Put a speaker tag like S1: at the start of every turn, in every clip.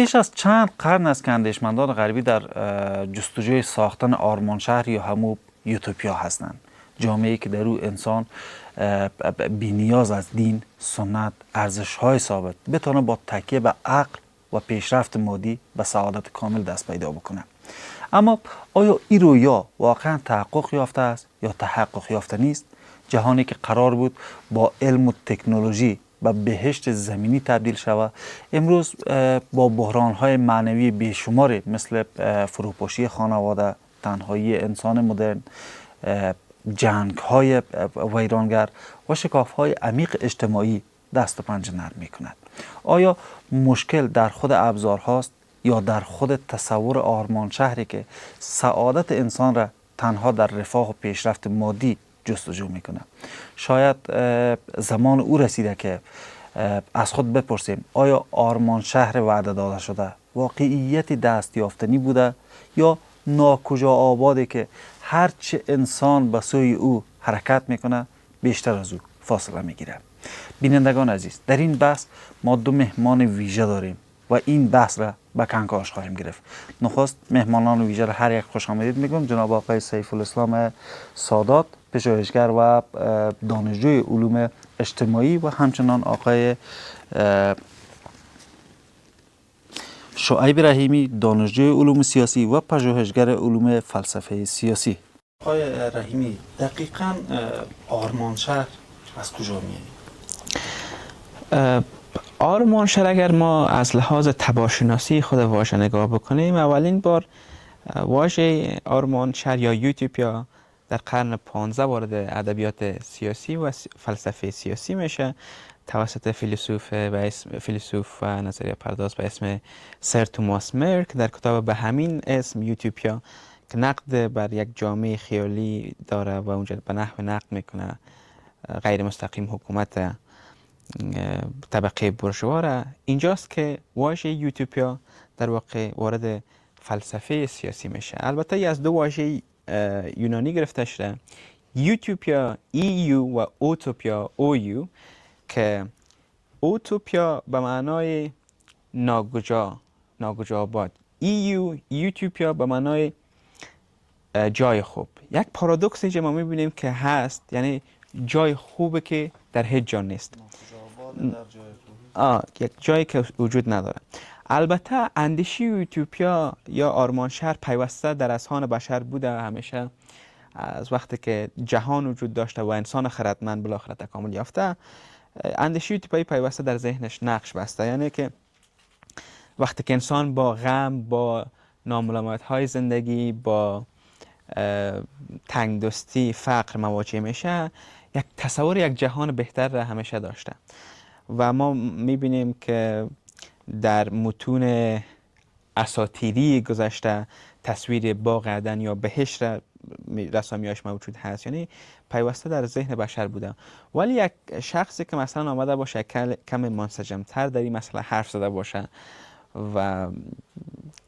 S1: بیش از چند قرن است که اندیشمندان غربی در جستجوی ساختن آرمان شهر یا همو یوتوپیا هستند. جامعه‌ای که در او انسان بی‌نیاز از دین، سنت، ارزش‌های ثابت بتونه با تکیه به عقل و پیشرفت مادی به سعادت کامل دست پیدا بکنه. اما آیا این رویا واقعا تحقق یافته است یا تحقق یافته نیست؟ جهانی که قرار بود با علم و تکنولوژی به بهشت زمینی تبدیل شود، امروز با بحران‌های معنوی بیشماری مثل فروپاشی خانواده، تنهایی انسان مدرن، جنگ‌های ویرانگر و شکاف‌های عمیق اجتماعی دست و پنجه نرم می‌کند. آیا مشکل در خود ابزارهاست یا در خود تصور آرمان شهری که سعادت انسان را تنها در رفاه و پیشرفت مادی جستجو میکنه؟ شاید زمان او رسیده که از خود بپرسیم آیا آرمان شهر وعده داده شده واقعیت دست یافتنی بوده یا ناکجا آبادی که هرچه انسان به سوی او حرکت میکنه بیشتر از او فاصله میگیره؟ بینندگان عزیز، در این بحث ما دو مهمان ویژه داریم و این بحث را به کنکاش خواهیم گرفت. نخست مهمانان ویژه را هر یک خوش آمدید میگم. جناب آقای سیف الاسلام سادات، پژوهشگر و دانشجوی علوم اجتماعی، و همچنان آقای شعیب رحیمی، دانشجوی علوم سیاسی و پژوهشگر علوم فلسفه سیاسی. آقای رحیمی، دقیقاً آرمان شهر از کجا میاد؟
S2: آرمان شهر اگر ما از لحاظ تباشناسی خود واژه نگاه بکنیم، اولین بار واژه آرمان شهر یا یوتوپیا در قرن 15 وارد ادبیات سیاسی و فلسفه سیاسی میشه توسط فیلسوف و نظریه پرداز به اسم سر توماس مر که در کتاب به همین اسم یوتوپیا که نقد بر یک جامعه خیالی داره و اونجا به نحو نقد میکنه غیر مستقیم حکومت طبقه بورژوا، اینجاست که واژه یوتوپیا در واقع وارد فلسفه سیاسی میشه. البته ای از دو واژه یونانی گرفته شده، یوتوپیا EU و اوتوپیا OU، که اوتوپیا به معنای ناکجا آباد، یوتوپیا به معنای جای خوب. یک پارادوکسی که ما میبینیم که هست، یعنی جای خوبه که در هیچ جا نیست، یک جایی که وجود نداره. البته اندیشه یوتوپیا یا آرمان شهر پیوسته در اذهان بشر بوده همیشه. از وقتی که جهان وجود داشته و انسان خردمند بالاخره تکامل یافته، اندیشه یوتوپیایی پیوسته در ذهنش نقش بسته. یعنی که وقتی که انسان با غم، با ناملایمت‌های زندگی، با تنگدستی، فقر مواجه میشه، یک تصور یک جهان بهتر را همیشه داشته. و ما میبینیم که در متون اساطیری گذشته تصویر باغ عدن یا بهشت رسامیاش موجود هست، یعنی پیوسته در ذهن بشر بوده. ولی یک شخصی که مثلا آمده باشه کم منسجمتر در این مسئله حرف زده باشه و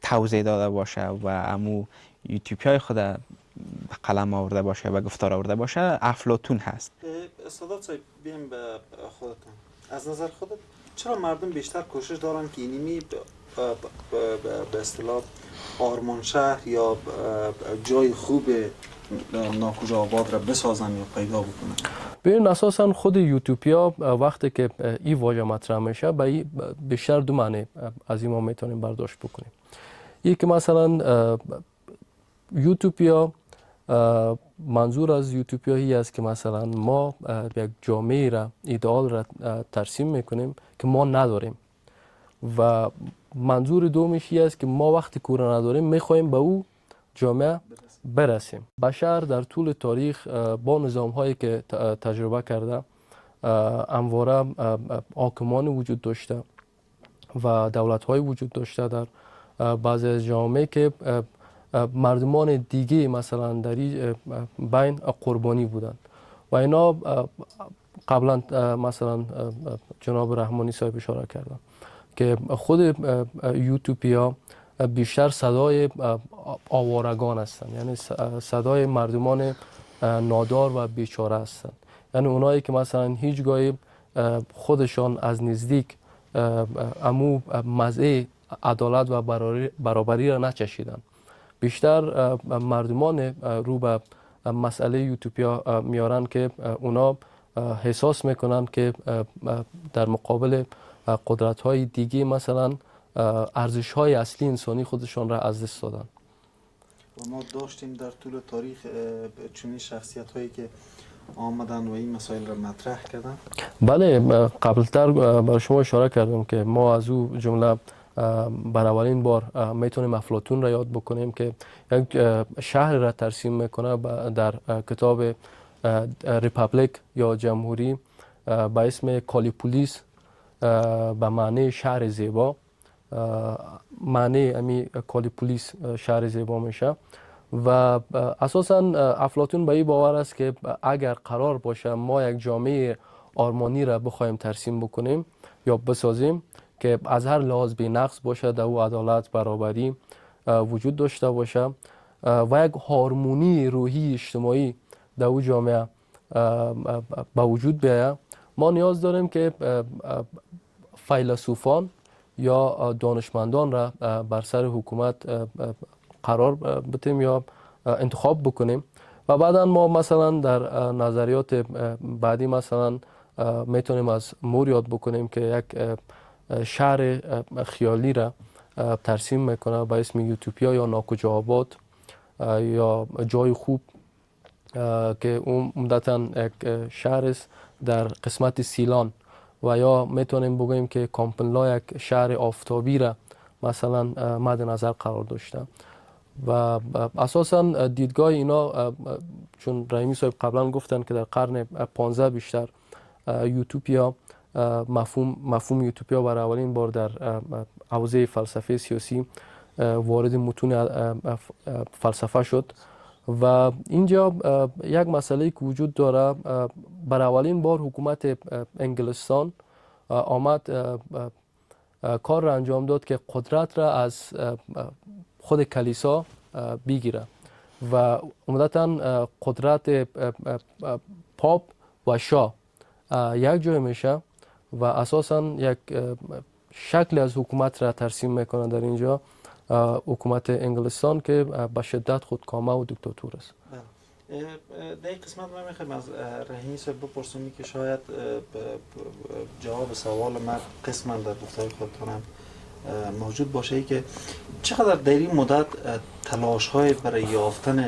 S2: توضیح داده باشه و امو یوتوپیای خود به قلم آورده باشه و گفتار آورده باشه، افلاطون هست.
S1: سادات صاحب، بیم به خودتون. از نظر خودت چرا مردم بیشتر کوشش دارن که اینمی به اصطلاح آرمان شهر یا جای خوب ناکجا آباد را بسازن یا پیدا بکنن؟
S3: ببین، اساسا خود یوتوپیا وقتی که این واژه مطرح میشه به بیشتر دو معنی از این ما میتونیم برداشت بکنیم. یکی مثلا یوتوپیا، منظور از یوتوپیا هی است که مثلا ما یک جامعه را، ایدئال را ترسیم میکنیم که ما نداریم، و منظور دومش هی است که ما وقتی که نداریم میخوایم به او جامعه برسیم. بشر در طول تاریخ با نظام هایی که تجربه کرده همواره حاکمان وجود داشته و دولت های وجود داشته در بعضی از جامعه که مردمان دیگه مثلا در بین قربانی بودند و اینا قبلا مثلا جناب رحمانی صاحب اشاره کردن که خود یوتوپیا بیشتر صدای آوارگان هستند، یعنی صدای مردمان نادار و بیچاره هستند، یعنی اونایی که مثلا هیچگاهی خودشان از نزدیک امو مزه عدالت و برابری را نچشیدن. بیشتر مردمان رو به مسئله یوتوپیا میارن که اونا احساس میکنن که در مقابل قدرت های دیگه مثلا ارزش های اصلی انسانی خودشان را از دست دادن.
S1: و ما داشتیم در طول تاریخ چنین شخصیت هایی که آمدن و این مسائل را مطرح کردن.
S3: بله، قبلتر برای شما اشاره کردم که ما از او جمله بر اولین بار میتونیم افلاطون را یاد بکنیم که یک شهر را ترسیم میکنه در کتاب ریپابلیک یا جمهوری به اسم کالیپولیس، به معنی شهر زیبا. معنی امی کالیپولیس شهر زیبا میشه و اساسا افلاطون به این باور است که اگر قرار باشه ما یک جامعه آرمانی را بخوایم ترسیم بکنیم یا بسازیم که از هر لحاظ بی‌نقص باشه، در او عدالت، برابری وجود داشته باشه و یک هارمونی روحی اجتماعی در او جامعه به وجود بیاید، ما نیاز داریم که فیلسوفان یا دانشمندان را بر سر حکومت قرار بدیم یا انتخاب بکنیم و بعدا ما مثلا در نظریات بعدی مثلا میتونیم از مور یاد بکنیم که یک شهر خیالی را ترسیم میکنه به اسم یوتوپیا یا ناکجا آباد یا جای خوب که اون عمدتاً یک شهر است در قسمت سیلان و یا میتونیم بگوییم که کامپنلا یک شهر آفتابی را مثلا مد نظر قرار داشته و اساسا دیدگاه اینا، چون رحیمی صاحب قبلا گفتن که در قرن 15 بیشتر یوتوپیا مفهوم یوتوپیا برای اولین بار در حوزه فلسفه سیاسی وارد متون فلسفه شد و اینجا یک مسئله که وجود داره، برای اولین بار حکومت انگلستان آمد کار را انجام داد که قدرت را از خود کلیسا بگیره و عمدتاً قدرت پاپ و شاه یک جای میشه و اساساً یک شکل از حکومت را ترسیم میکنه در اینجا، حکومت انگلستان که به شدت خودکامه و دیکتاتور است.
S1: در این قسمت من میخوایم از رحیمی صاحب بپرسیم که شاید جواب سوال من قسما در گفتار خودتونم موجود باشه که چقدر در این مدت تلاش های برای یافتن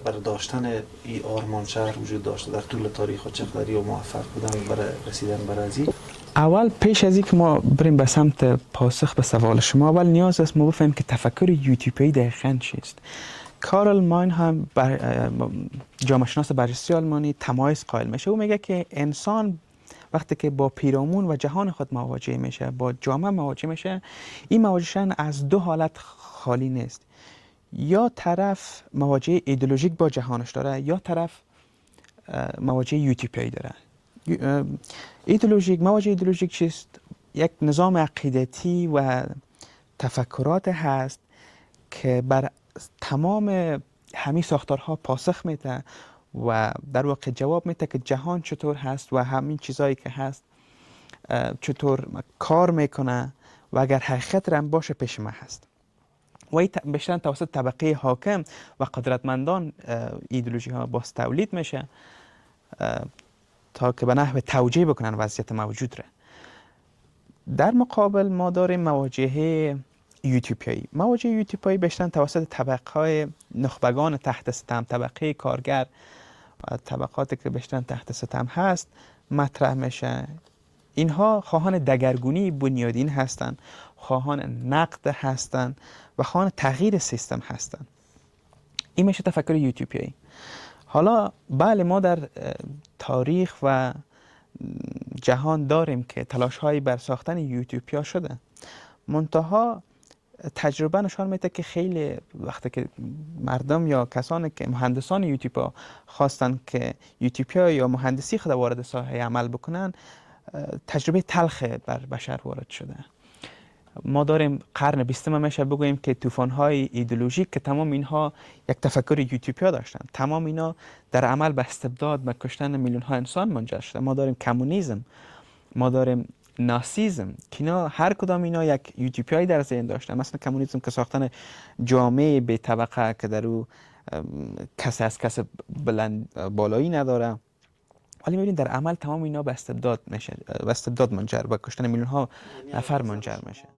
S1: برای داشتن این آرمان شهر وجود داشته در طول تاریخ و چقدر یا موفق بودن برای رسیدن برای از این؟
S2: اول پیش از اینکه ما بریم به سمت پاسخ به سوال شما، اول نیاز است ما بفهمیم که تفکر یوتوپیایی دقیقاً چیست. کارل ماینهایم جامعه شناس برجسته آلمانی تمایز قائل میشه. او میگه که انسان وقتی که با پیرامون و جهان خود مواجه میشه، با جامعه مواجه میشه، این مواجه شدن از دو حالت خالی نیست. یا طرف مواجه ایدئولوژیک با جهانش داره یا طرف مواجه یوتوپیایی داره. مواجه ایدئولوژیک چیست؟ یک نظام عقیدتی و تفکرات هست که بر تمام همین ساختارها پاسخ میده و در واقع جواب میده که جهان چطور هست و همین چیزایی که هست چطور کار میکنه و اگر حقیقت هم باشه پیش ما هست. و این بیشتر توسط طبقه حاکم و قدرتمندان ایدئولوژی ها باز تولید میشه تا که به نحو توجیه بکنن وضعیت موجود را. در مقابل ما داریم مواجهه یوتوپیایی. مواجهه یوتوپیایی بیشتر توسط طبقه نخبگان تحت ستم، طبقه کارگر و طبقاتی که بیشتر تحت ستم هست مطرح میشه. اینها خواهان دگرگونی بنیادین هستند، خواهان نقد هستند و خواهان تغییر سیستم هستند. این میشه تفکر یوتوپیایی. حالا بله، ما در تاریخ و جهان داریم که تلاش‌هایی بر ساختن یوتوپیا شده، منتها تجربه نشان میده که خیلی وقتی که مردم یا کسانی که مهندسان یوتوپیا خواستن که یوتوپیا یا مهندسی خود وارد ساحه عمل بکنن، تجربه تلخ بر بشر وارد شده. ما داریم قرن 20 میشه بگوییم که طوفان‌های ایدئولوژیک که تمام اینها یک تفکر یوتوپیا داشتن، تمام اینا در عمل به استبداد و کشتن میلیون ها انسان منجر شده. ما داریم کمونیسم، ما داریم ناسیزم که اینا هر کدام اینا یک یوتوپیایی در ذهن داشتن، مثلا کمونیسم که ساختن جامعه به طبقه که در او کسی از کس بلند بالایی نداره، ولی میبینید در عمل تمام اینا به استبداد میشه، به استبداد منجر، به کشتن میلیون ها نفر منجر میشه.